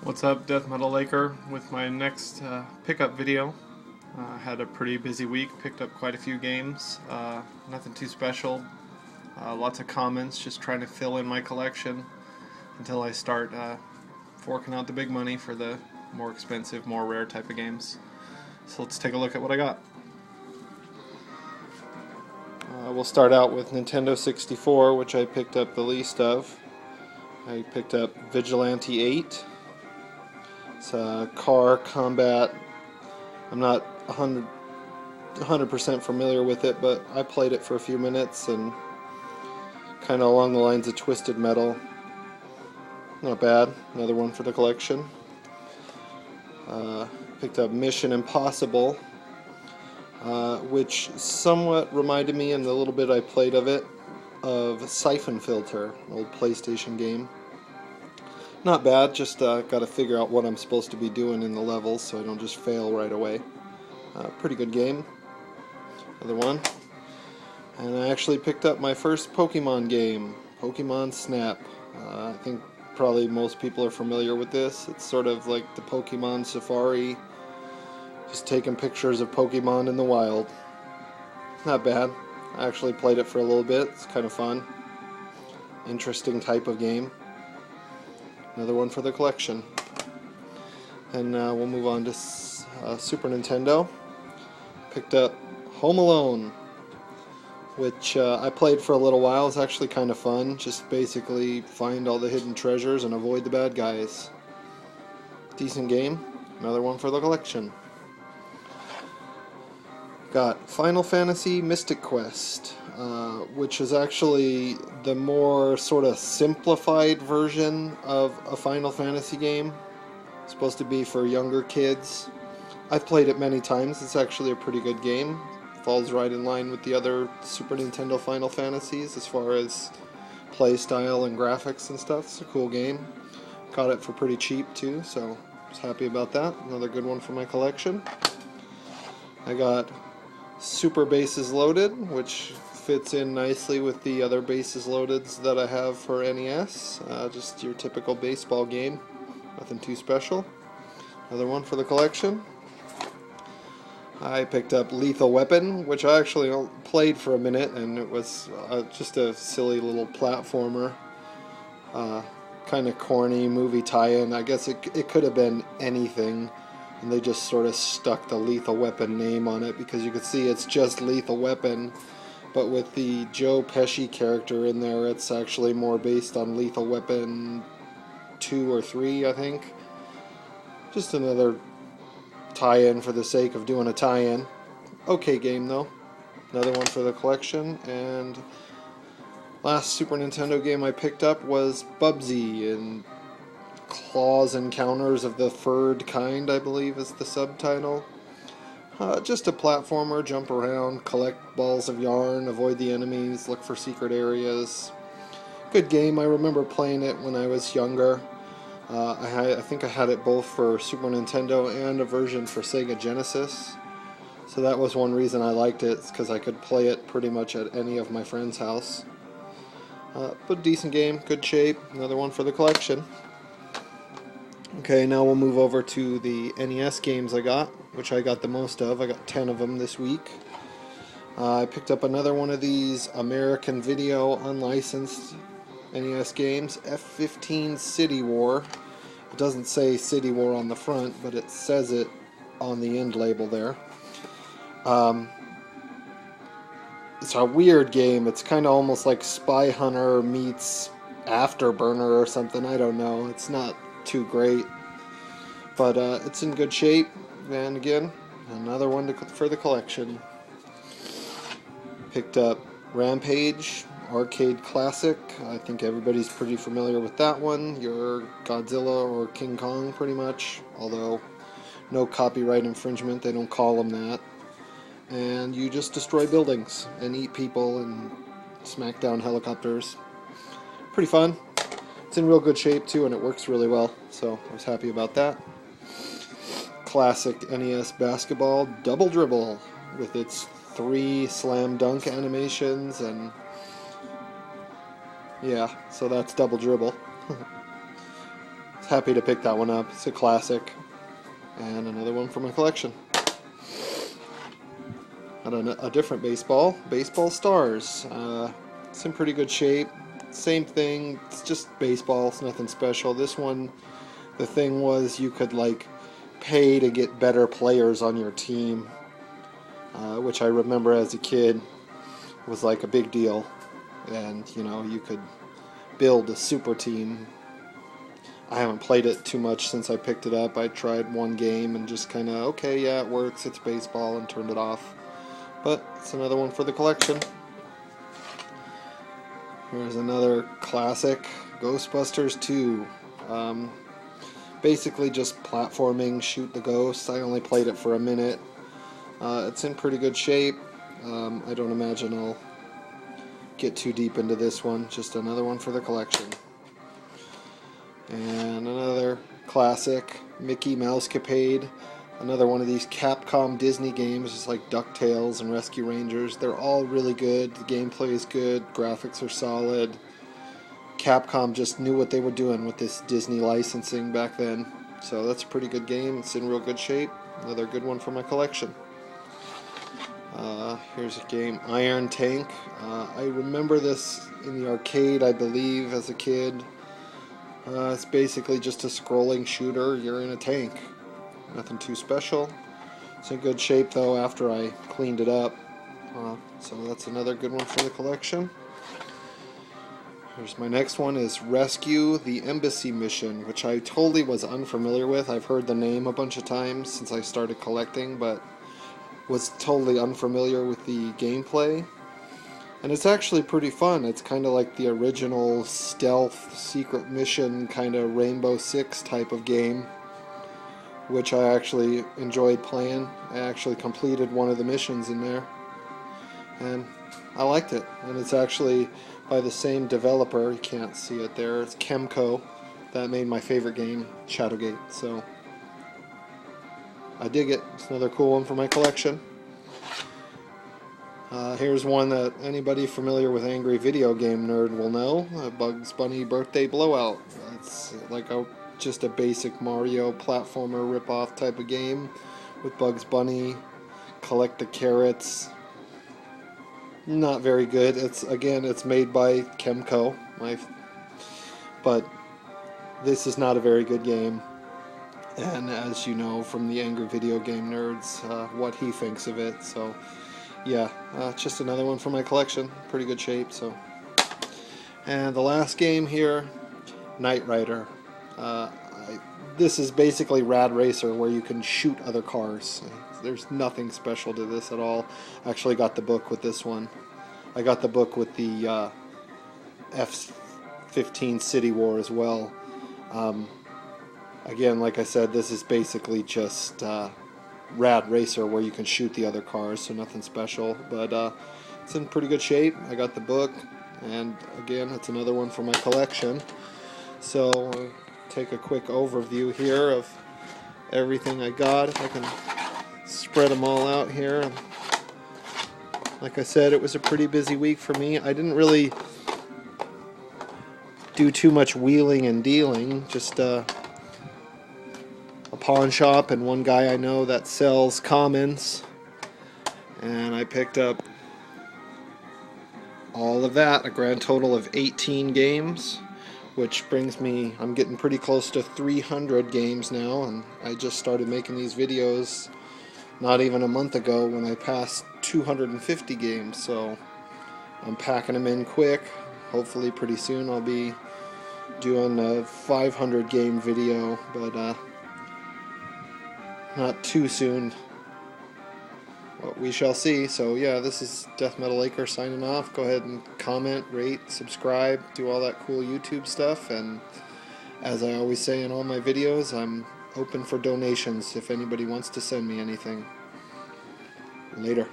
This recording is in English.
What's up, DeathMetalLaker, with my next pickup video. Had a pretty busy week, picked up quite a few games, nothing too special, lots of commons, just trying to fill in my collection until I start forking out the big money for the more expensive, more rare type of games. So let's take a look at what I got. We'll start out with Nintendo 64, which I picked up the least of. I picked up Vigilante 8. It's a car combat. I'm not 100% familiar with it, but I played it for a few minutes and kind of along the lines of Twisted Metal. Not bad. Another one for the collection. Picked up Mission Impossible, which somewhat reminded me in the little bit I played of it of Siphon Filter, an old PlayStation game. Not bad, just got to figure out what I'm supposed to be doing in the levels so I don't just fail right away. Pretty good game. Another one. And I actually picked up my first Pokemon game, Pokemon Snap. I think probably most people are familiar with this. It's sort of like the Pokemon Safari, just taking pictures of Pokemon in the wild. Not bad. I actually played it for a little bit. It's kind of fun. Interesting type of game. Another one for the collection. And we'll move on to Super Nintendo. Picked up Home Alone, which I played for a little while. It's actually kind of fun. Just basically find all the hidden treasures and avoid the bad guys. Decent game. Another one for the collection. Got Final Fantasy Mystic Quest, which is actually the more sort of simplified version of a Final Fantasy game. It's supposed to be for younger kids. I've played it many times. It's actually a pretty good game. Falls right in line with the other Super Nintendo Final Fantasies as far as play style and graphics and stuff. It's a cool game. Got it for pretty cheap too, so I was happy about that. Another good one for my collection. I got Super Bases Loaded, which fits in nicely with the other Bases Loadeds that I have for NES. Just your typical baseball game. Nothing too special. Another one for the collection. I picked up Lethal Weapon, which I actually played for a minute, and it was just a silly little platformer. Kind of corny movie tie-in. I guess it could have been anything, and they just sort of stuck the Lethal Weapon name on it because you could see it's just Lethal Weapon, but with the Joe Pesci character in there, it's actually more based on Lethal Weapon 2 or 3, I think. Just another tie-in for the sake of doing a tie-in. Okay game though. Another one for the collection. And last Super Nintendo game I picked up was Bubsy, and Claws Encounters of the Furred Kind, I believe is the subtitle. Just a platformer, jump around, collect balls of yarn, avoid the enemies, look for secret areas. Good game. I remember playing it when I was younger. I think I had it both for Super Nintendo and a version for Sega Genesis. So that was one reason I liked it, because I could play it pretty much at any of my friends' house. But decent game, good shape. Another one for the collection. Okay, now we'll move over to the NES games I got, which I got the most of. I got 10 of them this week. I picked up another one of these American Video unlicensed NES games, F-15 City War. It doesn't say City War on the front, but it says it on the end label there. It's a weird game. It's kind of almost like Spy Hunter meets Afterburner or something. I don't know. It's not too great, but it's in good shape. And again, another one for the collection. Picked up Rampage arcade classic. I think everybody's pretty familiar with that one. You're Godzilla or King Kong pretty much, although no copyright infringement, they don't call them that. And you just destroy buildings and eat people and smack down helicopters. Pretty fun. It's in real good shape too, and it works really well, so I was happy about that. Classic NES basketball, Double Dribble, with its 3 slam dunk animations, and yeah, so that's Double Dribble. happy to pick that one up. It's a classic. And another one for my collection. And a different baseball Stars. It's in pretty good shape. Same thing, it's just baseball, it's nothing special. This one, the thing was you could like pay to get better players on your team, which I remember as a kid was like a big deal. And you know, you could build a super team. I haven't played it too much since I picked it up. I tried one game and just kind of, okay, yeah, it works, it's baseball, and turned it off. But it's another one for the collection. Here's another classic, Ghostbusters 2. Basically just platforming, shoot the ghosts. I only played it for a minute. It's in pretty good shape. I don't imagine I'll get too deep into this one. Just another one for the collection. And another classic, Mickey Mousecapade. Another one of these Capcom Disney games, just like DuckTales and Rescue Rangers. They're all really good. The gameplay is good. Graphics are solid. Capcom just knew what they were doing with this Disney licensing back then. So that's a pretty good game. It's in real good shape. Another good one for my collection. Here's a game, Iron Tank. I remember this in the arcade, I believe, as a kid. It's basically just a scrolling shooter. You're in a tank. Nothing too special. It's in good shape though after I cleaned it up. So that's another good one for the collection. Here's my next one, is Rescue the Embassy Mission, which I totally was unfamiliar with. I've heard the name a bunch of times since I started collecting, but was totally unfamiliar with the gameplay. And it's actually pretty fun. It's kind of like the original stealth secret mission kind of Rainbow Six type of game, which I actually enjoyed playing. I actually completed one of the missions in there, and I liked it. And it's actually by the same developer. You can't see it there. It's Kemco that made my favorite game, Shadowgate. So I dig it. It's another cool one for my collection. Here's one that anybody familiar with Angry Video Game Nerd will know, a Bugs Bunny Birthday Blowout. It's like just a basic Mario platformer ripoff type of game with Bugs Bunny, collect the carrots. Not very good. It's made by Kemco, but this is not a very good game. And as you know from the Angry Video Game Nerds, what he thinks of it. So yeah, just another one for my collection. Pretty good shape. So, and the last game here, Knight Rider. This is basically Rad Racer, where you can shoot other cars. There's nothing special to this at all. I actually got the book with this one. I got the book with the F-15 City War as well. Again, like I said, this is basically just Rad Racer, where you can shoot the other cars, so nothing special. But it's in pretty good shape. I got the book, and again, it's another one for my collection. So take a quick overview here of everything I got. If I can spread them all out here. Like I said, it was a pretty busy week for me. I didn't really do too much wheeling and dealing, just a pawn shop and one guy I know that sells commons, and I picked up all of that, a grand total of 18 games, which brings me, I'm getting pretty close to 300 games now, and I just started making these videos not even a month ago when I passed 250 games, so I'm packing them in quick. Hopefully pretty soon I'll be doing a 500 game video, but not too soon. But we shall see. So yeah, this is DeathMetalLaker signing off. Go ahead and comment, rate, subscribe, do all that cool YouTube stuff, and as I always say in all my videos, I'm open for donations if anybody wants to send me anything. Later.